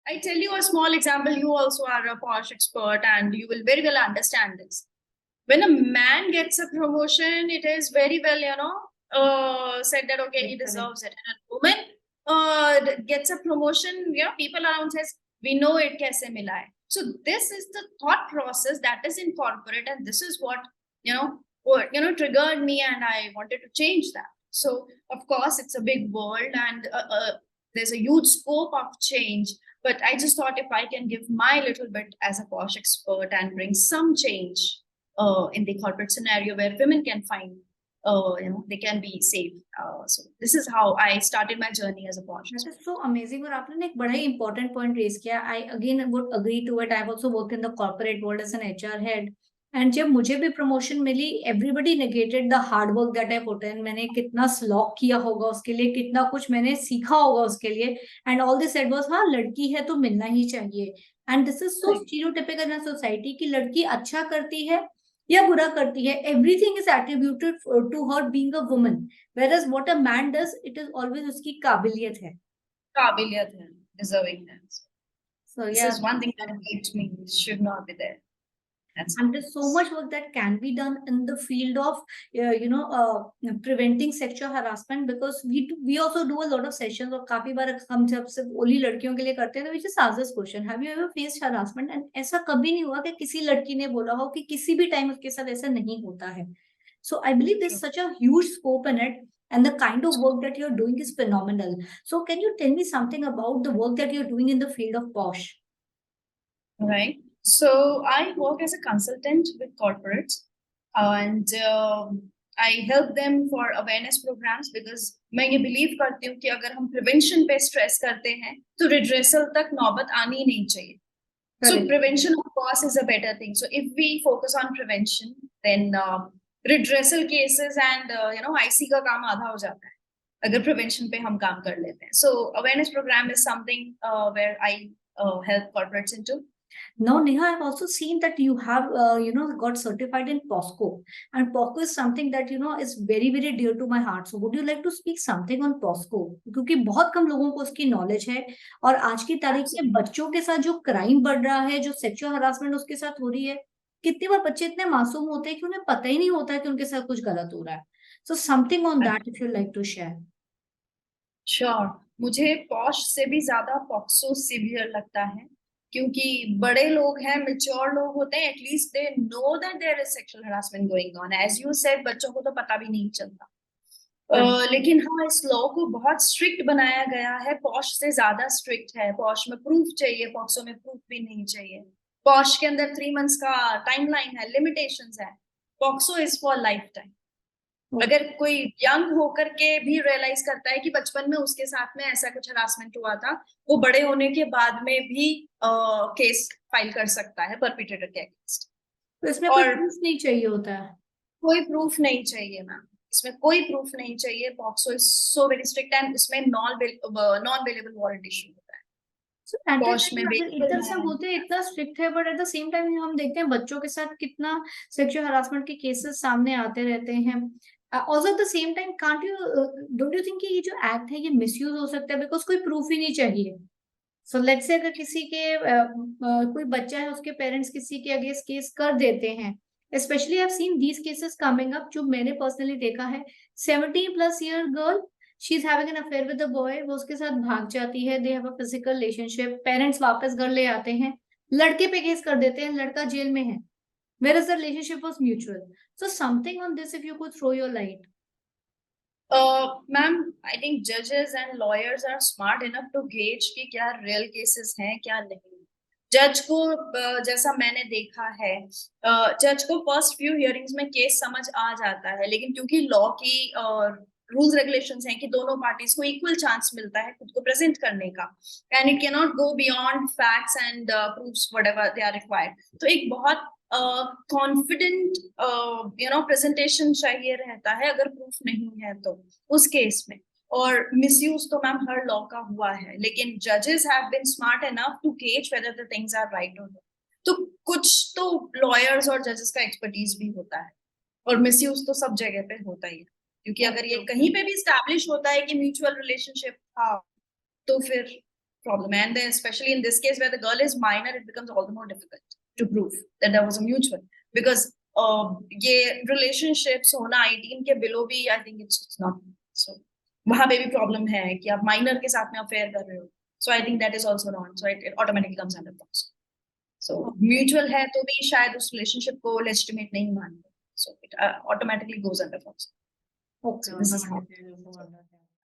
I tell you a small example. You also are a posh expert, and you will very well understand this. When a man gets a promotion, it is very well, said that okay, he deserves it. And a woman gets a promotion, people around says, we know it kaise mila hai. So this is the thought process that is in corporate, and this is what triggered me, and I wanted to change that. So of course, it's a big world, and there's a huge scope of change. But I just thought if I can give my little bit as a posh expert and bring some change in the corporate scenario where women can find, they can be safe. So this is how I started my journey as a posh. That is so amazing. और आपने ना एक बड़ा ही important point raise किया. I again would agree to it. I've also worked in the corporate world as an HR head. And जब मुझे भी promotion milli, everybody negated the hard work that I put in. मैंने कितना slog किया होगा उसके लिए, कितना कुछ मैंने सीखा होगा उसके लिए. And all they said was, हाँ लड़की है तो मिलना ही चाहिए. And this is so stereotypical in a society कि लड़की अच्छा करती है या बुरा करती है. Everything is attributed to her being a woman. Whereas what a man does, it is always उसकी काबिलियत है. काबिलियत है, deservingness. So This yeah, is one thing that hates me. It should not be there. and there's so much work that can be done in the field of preventing sexual harassment, because we also do a lot of sessions, और काफी बार हम जब सिर्फ only लड़कियों के लिए करते हैं तो we just ask this question, have you ever faced harassment? And ऐसा कभी नहीं हुआ कि किसी लड़की ने बोला हो कि किसी भी टाइम उसके साथ ऐसा नहीं होता है. So I believe there's such a huge scope in it, and the kind of work that you're doing is phenomenal. So can you tell me something about the work that you're doing in the field of POSH? Right. So I work as a consultant with corporates, and I help them for awareness programs, because मैं ये believe करती हूँ कि अगर हम prevention पे stress करते हैं तो redressal तक नौबत आनी ही नहीं चाहिए. So prevention of course is a better thing. So if we focus on prevention, then redressal cases and IC का काम आधा हो जाता है अगर prevention पे हम काम कर लेते हैं. So awareness program is something where I help corporates into. Now, Neha, I've also seen that you have, got certified in POSCO, and POSCO is something that is very, very dear to my heart. So, would you like to speak something on POSCO? क्योंकि बहुत कम लोगों को उसकी knowledge है, और आज की तारीख में बच्चों के साथ जो crime बढ़ रहा है, जो sexual harassment उसके साथ हो रही है, कितनी बार बच्चे इतने मासूम होते हैं कि उन्हें पता ही नहीं होता है कि उनके साथ कुछ गलत हो रहा है. So, something on that if you'd like to share. Sure. मुझे पॉश से भी ज्यादा पॉक्सो सिवियर लगता है, क्योंकि बड़े लोग हैं, मेच्योर लोग होते हैं, at least they know that there is sexual harassment going on. As you said, बच्चों को तो पता भी नहीं चलता. लेकिन हाँ, इस लॉ को बहुत स्ट्रिक्ट बनाया गया है. पॉश से ज्यादा स्ट्रिक्ट है. पॉश में प्रूफ चाहिए, पॉक्सो में प्रूफ भी नहीं चाहिए. पॉश के अंदर 3 months का टाइमलाइन है, लिमिटेशंस है. POCSO is for life time. अगर कोई यंग होकर के भी रियलाइज करता है कि बचपन में उसके साथ में ऐसा कुछ हरासमेंट हुआ था, वो बड़े होने के बाद में भी केस फाइल कर सकता है परपिट्रेटर के अगेंस्ट. तो इसमें कोई प्रूफ नहीं चाहिए होता है? कोई प्रूफ नहीं चाहिए मैम, इसमें कोई प्रूफ नहीं चाहिए. POCSO is so very strict, and इसमें नॉन बेलेबल वारंट इशू होता है. इतना सब होते हैं, इतना स्ट्रिक्ट है, but at the same time हम देखते हैं बच्चों के साथ कितना सेक्सुअल हरासमेंट के केसेस सामने आते रहते हैं. Also at the same time, don't you think कि ये जो एक्ट है ये मिसयूज हो सकता है, बिकॉज कोई प्रूफ ही नहीं चाहिए. सो लेट्स से अगर किसी के कोई बच्चा है, उसके पेरेंट्स किसी के अगेंस्ट केस कर देते हैं, specially I have seen these cases coming up, जो मैंने पर्सनली देखा है. 17+ year girl, she is having an affair with the boy, वो उसके साथ भाग जाती है, they have a physical relationship, parents वापस घर ले आते हैं, लड़के पे केस कर देते हैं, लड़का जेल में है, whereas the relationship was mutual. So something on this, if you could throw your light. Ma'am, I think judges and lawyers are smart enough to gauge कि क्या real cases हैं, क्या नहीं. जज को जैसा मैंने देखा है, जज को फर्स्ट फ्यू हियरिंग्स में केस समझ आ जाता है, लेकिन क्योंकि लॉ की रूल्स रेगुलेशंस हैं कि दोनों पार्टीज को इक्वल चांस मिलता है खुद को प्रेजेंट करने का, and it can not go beyond facts and proofs whatever they are required. तो एक बहुत कॉन्फिडेंट प्रेजेंटेशन चाहिए रहता है अगर प्रूफ नहीं है तो उस केस में. और मिसयूज तो मैम हर लॉ का हुआ है, लेकिन जजेस have been smart enough to gauge whether the things are right और नॉट. तो कुछ तो लॉयर्स और जजेस का एक्सपर्टीज भी होता है, और मिसयूज तो सब जगह पे होता ही है, क्योंकि अगर ये कहीं पे भी स्टैब्लिश होता है कि म्यूचुअल रिलेशनशिप था, तो फिर problem. And then especially in this case where the girl is minor, it becomes all the more difficult to prove that there was a mutual, because ये relationships होना 18 के below भी I think it's not so, वहां पे भी problem है कि आप minor के साथ में affair कर रहे हो, so I think that is also wrong, so it automatically comes under false. So mutual है तो भी शायद उस relationship को legitimate नहीं मानते, so it automatically goes under false. Okay. So this is how.